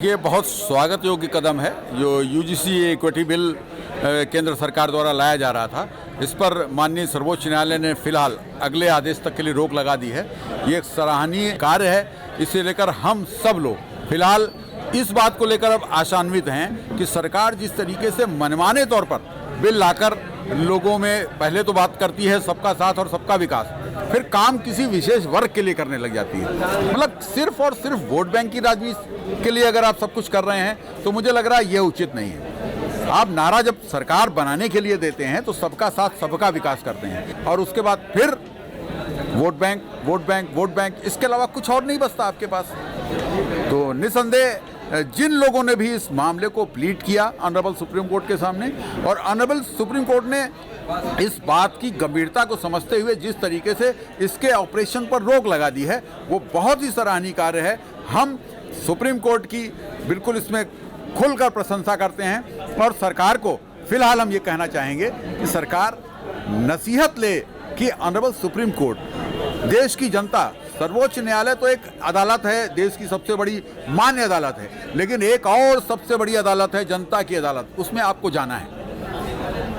ये बहुत स्वागत योग्य कदम है जो यूजीसी इक्विटी बिल केंद्र सरकार द्वारा लाया जा रहा था। इस पर माननीय सर्वोच्च न्यायालय ने फिलहाल अगले आदेश तक के लिए रोक लगा दी है। ये एक सराहनीय कार्य है। इसे लेकर हम सब लोग फिलहाल इस बात को लेकर अब आशान्वित हैं कि सरकार जिस तरीके से मनमाने तौर पर बिल लाकर लोगों में पहले तो बात करती है सबका साथ और सबका विकास, फिर काम किसी विशेष वर्ग के लिए करने लग जाती है। मतलब सिर्फ और सिर्फ वोट बैंक की राजनीति के लिए अगर आप सब कुछ कर रहे हैं तो मुझे लग रहा है ये उचित नहीं है। आप नारा जब सरकार बनाने के लिए देते हैं तो सबका साथ सबका विकास करते हैं और उसके बाद फिर vote bank vote bank vote bank, इसके अलावा कुछ और नहीं बचता आपके पास। तो निसंदेह जिन लोगों ने भी इस मामले को प्लीड किया ऑनरेबल सुप्रीम कोर्ट के सामने, और ऑनरेबल सुप्रीम कोर्ट ने इस बात की गंभीरता को समझते हुए जिस तरीके से इसके ऑपरेशन पर रोक लगा दी है वो बहुत ही सराहनीय कार्य है। हम सुप्रीम कोर्ट की बिल्कुल इसमें खुलकर प्रशंसा करते हैं और सरकार को फिलहाल हम ये कहना चाहेंगे कि सरकार नसीहत ले कि ऑनरेबल सुप्रीम कोर्ट, देश की जनता, सर्वोच्च न्यायालय तो एक अदालत है, देश की सबसे बड़ी मान्य अदालत है, लेकिन एक और सबसे बड़ी अदालत है जनता की अदालत। उसमें आपको जाना है,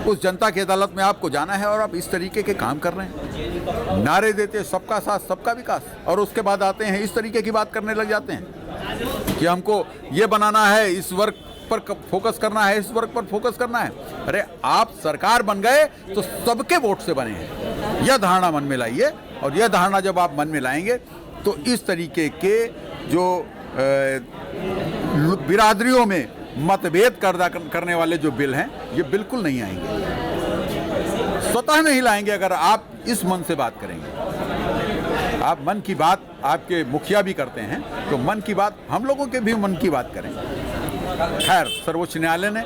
उस जनता की अदालत में आपको जाना है और आप इस तरीके के काम कर रहे हैं। नारे देते सबका साथ सबका विकास और उसके बाद आते हैं इस तरीके की बात करने लग जाते हैं कि हमको ये बनाना है, इस वर्ग पर फोकस करना है, इस वर्ग पर फोकस करना है। अरे आप सरकार बन गए तो सबके वोट से बने हैं, यह धारणा मन में लाइए। और यह धारणा जब आप मन में लाएंगे तो इस तरीके के जो बिरादरियों में मतभेद करने वाले जो बिल हैं ये बिल्कुल नहीं आएंगे, स्वतः नहीं लाएंगे। अगर आप इस मन से बात करेंगे, आप मन की बात, आपके मुखिया भी करते हैं तो मन की बात हम लोगों के भी मन की बात करें। खैर, सर्वोच्च न्यायालय ने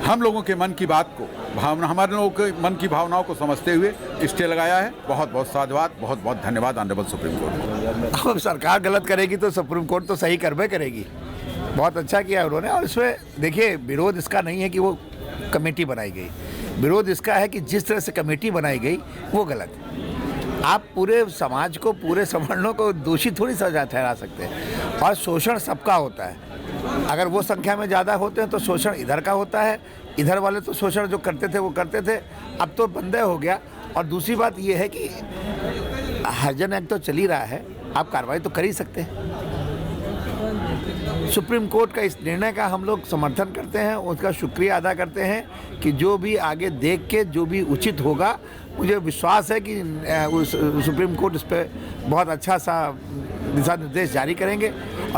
हम लोगों के मन की बात को, हमारे लोगों के मन की भावनाओं को समझते हुए स्टे लगाया है। बहुत बहुत साधुवाद, बहुत बहुत धन्यवाद ऑनरेबल सुप्रीम कोर्ट। अब सरकार गलत करेगी तो सुप्रीम कोर्ट तो सही करबे करेगी। बहुत अच्छा किया उन्होंने। और इसमें देखिए, विरोध इसका नहीं है कि वो कमेटी बनाई गई, विरोध इसका है कि जिस तरह से कमेटी बनाई गई वो गलत है। आप पूरे समाज को, पूरे सवर्णों को दोषी थोड़ी सजा ठहरा सकते हैं। और शोषण सबका होता है। अगर वो संख्या में ज़्यादा होते हैं तो शोषण इधर का होता है, इधर वाले तो शोषण जो करते थे वो करते थे, अब तो बंद हो गया। और दूसरी बात ये है कि हरिजन एक्ट तो चल ही रहा है, आप कार्रवाई तो कर ही सकते हैं। सुप्रीम कोर्ट का इस निर्णय का हम लोग समर्थन करते हैं, उसका शुक्रिया अदा करते हैं कि जो भी आगे देख के जो भी उचित होगा, मुझे विश्वास है कि सुप्रीम कोर्ट इस पर बहुत अच्छा सा दिशा निर्देश जारी करेंगे। और